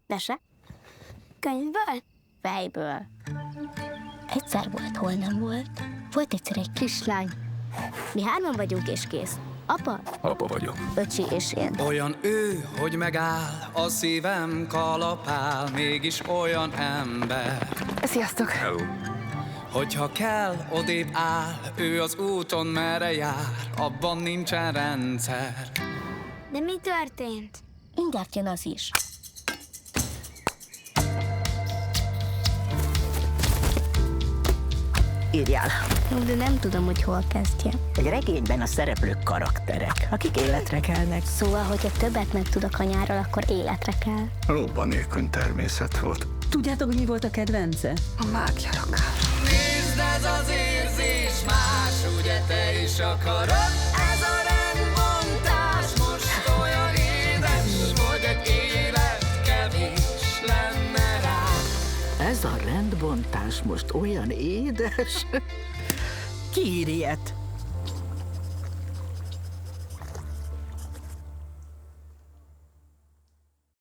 Mese? Könyvből? Fejből. Egyszer volt, hol nem volt. Volt egyszer egy kislány. Mi 3 vagyunk és kész. Apa, Apa vagyok. öcsi és én. Olyan ő, hogy megáll, a szívem kalapál, mégis olyan ember. Sziasztok! Hello. Hogyha kell, odébb áll, ő az úton merre jár, abban nincsen rendszer. De mi történt? Mindjárt jön az is. Írjál. De nem tudom, hogy hol kezdjem. Egy regényben a szereplők karakterek, akik életre kelnek. Szóval, hogyha többet megtudok anyáról, akkor életre kell. Robbanékony természet volt. Tudjátok, hogy mi volt a kedvence? A mágia rockál. Nézd, ez az érzés más, ugye te is akarod? Ez a rendbontás most olyan édes, hogy egy élet kevés lenne rá. Ez a rendbontás most olyan édes. Ki ír ilyet?